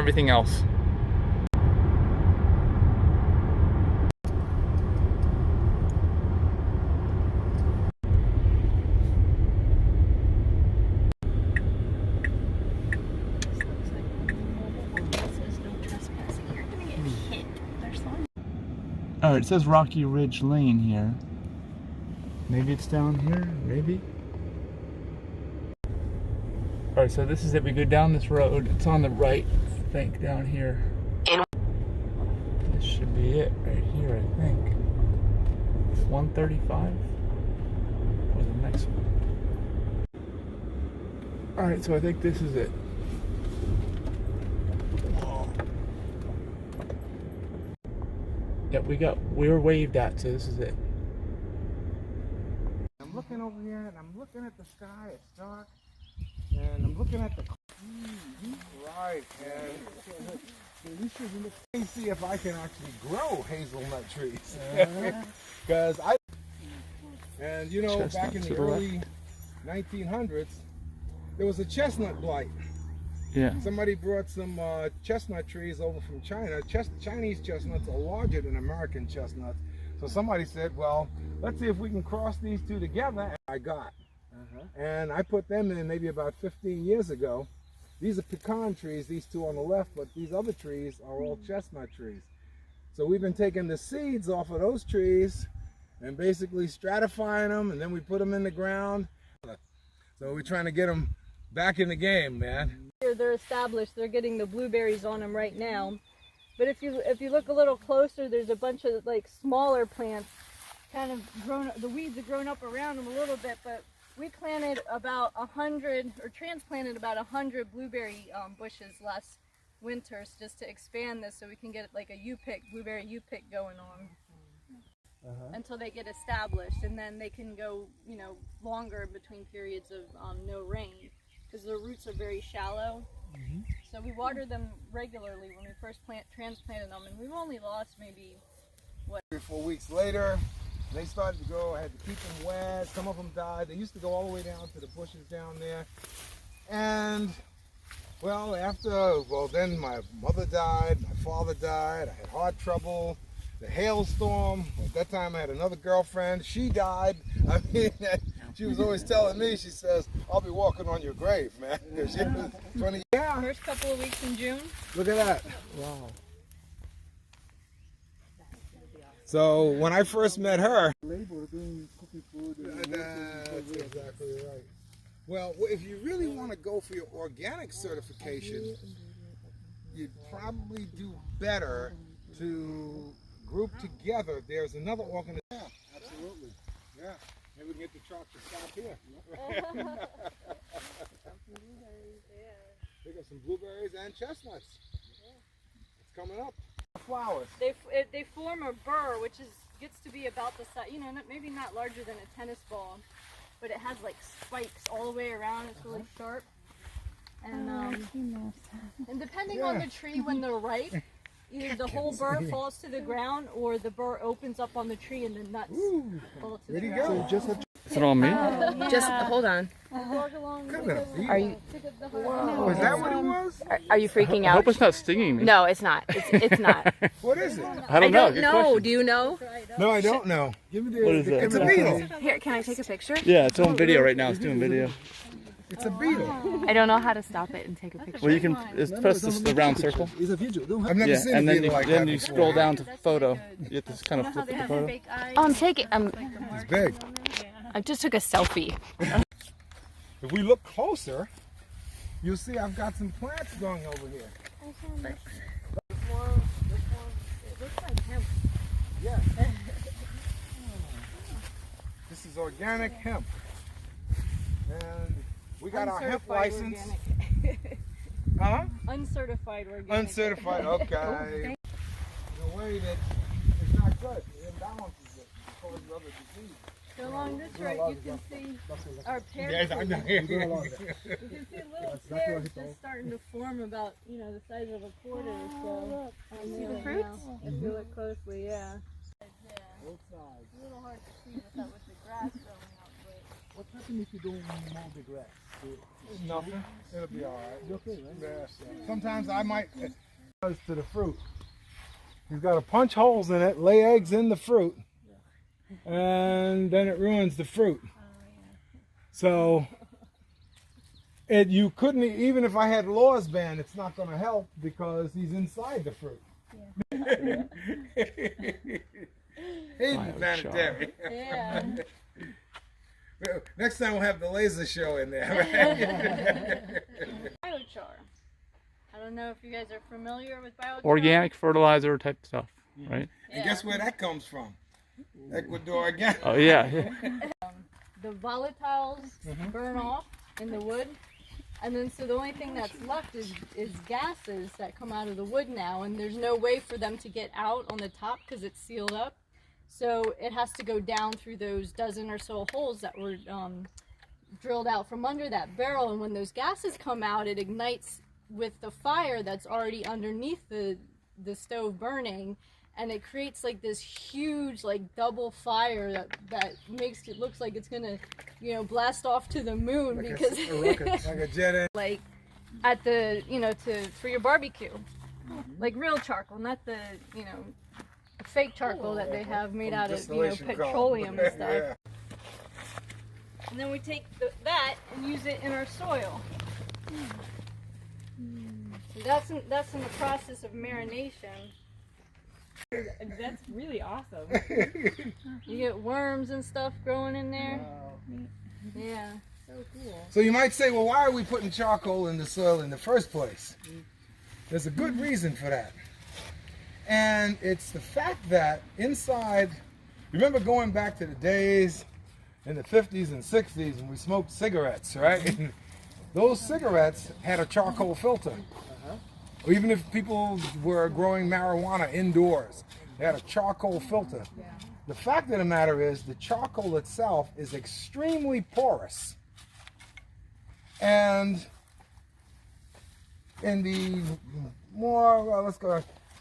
everything else. Oh, it says Rocky Ridge Lane here. Maybe it's down here, maybe. Alright, so this is it. We go down this road. It's on the right, I think, down here. This should be it right here, I think. 135? Or the next one? Alright, so I think this is it. Yep, we were waved at, so this is it. I'm looking over here and I'm looking at the sky, it's dark, and I'm looking at the right, and we should look and see if I can actually grow hazelnut trees. Because and you know, back in the early 1900s, there was a chestnut blight. Yeah. Somebody brought some chestnut trees over from China. Chinese chestnuts are larger than American chestnuts. So somebody said, well, let's see if we can cross these two together. And I got. And I put them in maybe about 15 years ago. These are pecan trees, these two on the left, but these other trees are all chestnut trees. So we've been taking the seeds off of those trees and basically stratifying them, and then we put them in the ground. So we're trying to get them back in the game, man. They're established. They're getting the blueberries on them right now. But if you look a little closer, there's a bunch of like smaller plants, kind of grown. The weeds have grown up around them a little bit. But we planted about 100 or transplanted about 100 blueberry bushes last winter just to expand this, so we can get like a blueberry U-pick going on until they get established, and then they can go, you know, longer in between periods of no rain, because their roots are very shallow. So we water them regularly when we first transplanted them, and we've only lost maybe, what? 3 or 4 weeks later, they started to grow. I had to keep them wet. Some of them died. They used to go all the way down to the bushes down there. And, well, then my mother died, my father died, I had heart trouble, the hailstorm. At that time I had another girlfriend. She died. I mean, she was always telling me, she says, I'll be walking on your grave, man. Because she was 20. Yeah. First couple of weeks in June. Look at that. Wow. So when I first met her, that's exactly right. Well, if you really want to go for your organic certification, you'd probably do better to group together. There's another organization. Yeah, absolutely. Yeah. Maybe we can get the truck to stop here. They got some blueberries and chestnuts. It's coming up. Flowers. They form a burr, which gets to be about the size, you know, maybe not larger than a tennis ball, but it has like spikes all the way around. It's really sharp. And and depending on the tree, when they're ripe, either the whole burr falls to the ground, or the burr opens up on the tree and the nuts fall to the ground. Is it on me? Just hold on. Are you? Whoa. Is that what it was? Are you freaking I out? hope it's not stinging me. No, it's not. It's not. What is it? I don't know. Good question. Do you know? No, I don't know. Give me the. What is that? It's a beetle. Here, can I take a picture? Yeah, it's on video right now. It's doing video. It's a beetle. I don't know how to stop it and take a picture. Well, you can press the round circle. I've never seen a and then beetle like then that you before. scroll down to photo. You have to kind of flip the photo. Oh, I'm taking. It's big. I just took a selfie. If we look closer, you'll see I've got some plants going over here. This one, it looks like hemp. Yeah. This is organic hemp. And we got our hemp license. Huh? Uncertified organic. Uncertified, okay. In a way that it's not good. It imbalances it. It causes other disease. So along this right, you can see our pear Yes, tree. I'm not here. You can see little pears just starting to form about, you know, the size of a quarter or so. See the fruits? If you look closely, yeah. Both sides. It's a little hard to see with the grass growing up, but What happens if you don't mow the grass? Nothing. It'll be all right. It's okay, right? Yeah. Sometimes I might to the fruit. He's got to punch holes in it, lay eggs in the fruit, and then it ruins the fruit. So you couldn't, even if I had laws banned, it's not going to help because he's inside the fruit. Hidden planetary. Yeah. Next time we'll have the laser show in there. Biochar. I don't know if you guys are familiar with biochar. Organic fertilizer type stuff, right? And guess where that comes from? Ecuador again. Oh yeah. The volatiles burn off in the wood, and then so the only thing that's left is gases that come out of the wood now, and there's no way for them to get out on the top because it's sealed up. So it has to go down through those dozen or so holes that were drilled out from under that barrel, and when those gases come out, it ignites with the fire that's already underneath the stove burning, and it creates like this huge like double fire that makes it looks like it's gonna, you know, blast off to the moon, Like because a rocket, like a jet engine. like at the, you know, for your barbecue, like real charcoal, not the, you know, fake charcoal that they have made out of, you know, Distillation petroleum and stuff. Yeah. And then we take that and use it in our soil. So that's in the process of marination. That's really awesome. You get worms and stuff growing in there. Yeah, so cool. So you might say, well, why are we putting charcoal in the soil in the first place? There's a good reason for that. And it's the fact that inside, remember going back to the days in the 50s and 60s when we smoked cigarettes, right? Those cigarettes had a charcoal filter. Or even if people were growing marijuana indoors, they had a charcoal filter. The fact of the matter is the charcoal itself is extremely porous. And in the more,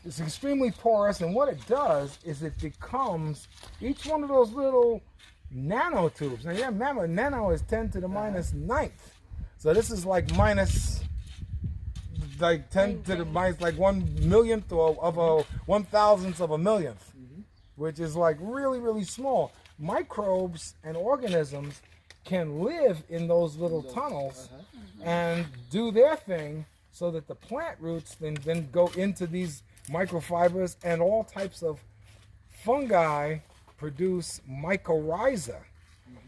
it's extremely porous, and what it does is it becomes each one of those little nanotubes. Now, yeah, remember, nano is 10 to the minus 9th. So this is like minus, like 10 to the minus, like 1/1,000,000th of a 1,000th of a millionth, which is like really, really small. Microbes and organisms can live in those little tunnels and do their thing so that the plant roots then go into these microfibers, and all types of fungi produce mycorrhiza,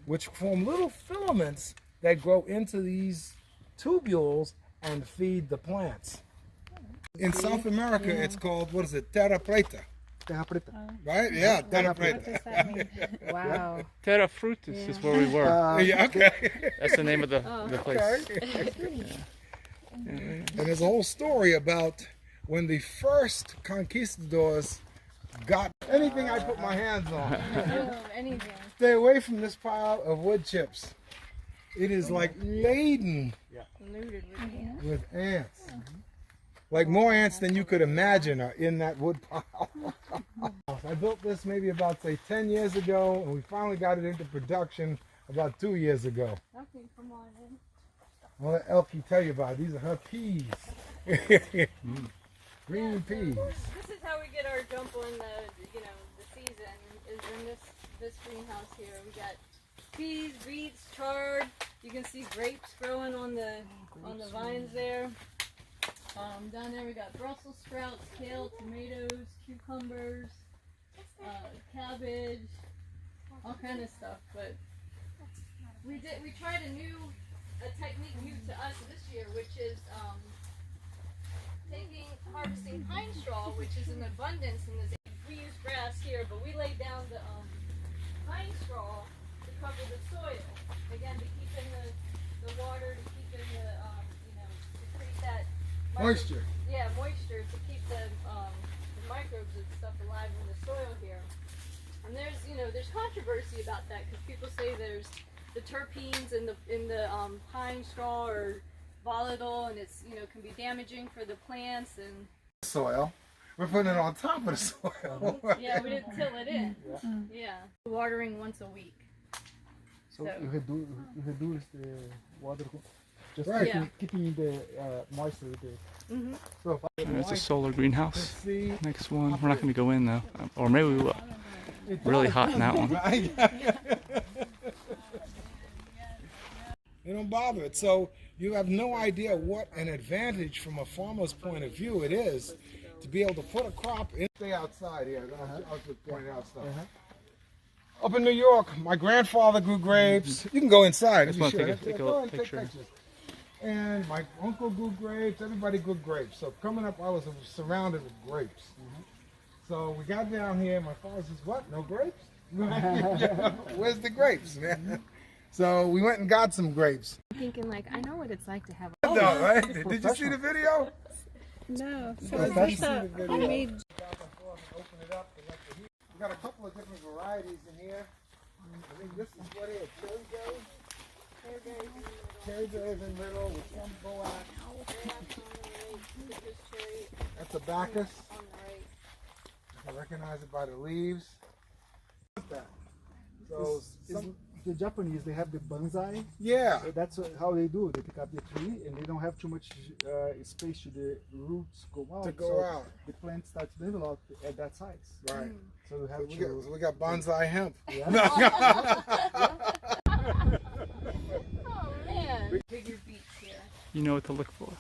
which form little filaments that grow into these tubules and feed the plants. In South America, it's called, what is it, terra preta. Terra preta. Right? Yeah, terra preta. Wow. Terra Frutis is where we were. Yeah, okay. That's the name of the place. And there's a whole story about when the first conquistadors got anything I put my hands on. Anything. Stay away from this pile of wood chips. It is like laden Looted with with ants. Like more ants than you could imagine are in that wood pile. I built this maybe about, say, 10 years ago, and we finally got it into production about 2 years ago. Okay, come on in. I'll let Elkie tell you about it. These are her peas. Green peas. This is how we get our jump on the season, is in this greenhouse here. We got peas, beets, chard. You can see grapes growing on the vines there. Down there we got Brussels sprouts, kale, tomatoes, cucumbers, cabbage, all kind of stuff. But we tried a technique new to us this year, which is harvesting pine straw, which is in abundance in this. We use grass here, but we lay down the pine straw to cover the soil. Again, to keep in the water, to keep in the to create that Moisture. Yeah, moisture, to keep the microbes and stuff alive in the soil here. And there's controversy about that, because people say there's the terpenes in the pine straw are volatile, and it's can be damaging for the plants. And Soil. We're putting it on top of the soil. yeah, we didn't till it in. Yeah, watering once a week. So So- you reduce the water, just Right. keeping the moisture there. Mm-hmm. So if I would There's a like solar to greenhouse. see, Next one. We're not going to go in though. Or maybe we will. Really hot in that one. They don't bother it. So you have no idea what an advantage from a farmer's point of view it is to be able to put a crop in. Stay outside here. I'll just point out stuff. Up in New York, my grandfather grew grapes. You can go inside. Just if you want to should. take a Go and take picture. pictures. And my uncle grew grapes. Everybody grew grapes. So coming up, I was surrounded with grapes. So we got down here. My father says, "What? No grapes? Where's the grapes, man?" So we went and got some grapes. Thinking like, I know what it's like to have. No, right? Did you see the video? No. So So I it's just a homemade. Open it up and let the heat. We got a couple of different varieties in here. I think this is what it is. Cherry berries. Cherry berries in the middle with some boax. That's a Bacchus. I recognize it by the leaves. What's that? So The Japanese, they have the bonsai. yeah. That's how they do. They pick up the tree and they don't have too much space to the roots go out. To go so out. the plant starts to develop at that size. Right. So you have So we got bonsai hemp. Oh man. Bigger beets here. You know what to look for.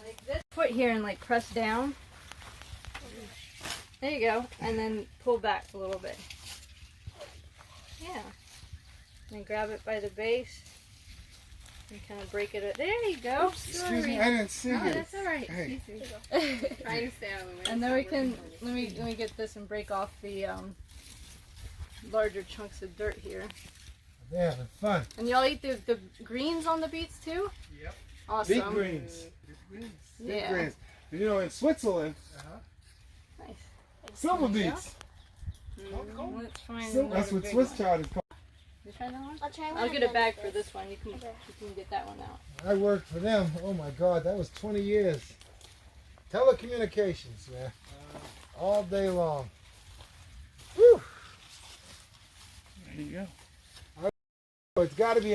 Like this. Put here and like press down. There you go. And then pull back a little bit. Yeah. And grab it by the base. And kind of break it. There you go. Excuse me, I didn't see you. That's all right. Hey. Trying to stay out of the way. And then we can let me get this and break off the larger chunks of dirt here. They're having fun. And y'all eat the greens on the beets too? Yep. Awesome. Big greens. Big Yeah. greens. You know, in Switzerland, Nice. silver beets. Let's find That's what Swiss chard is called. You try that one? I'll try one. I'll get a bag for this one. You can get that one out. I worked for them. Oh my God, that was 20 years. Telecommunications, man. All day long. Whew. There you go. It's got to be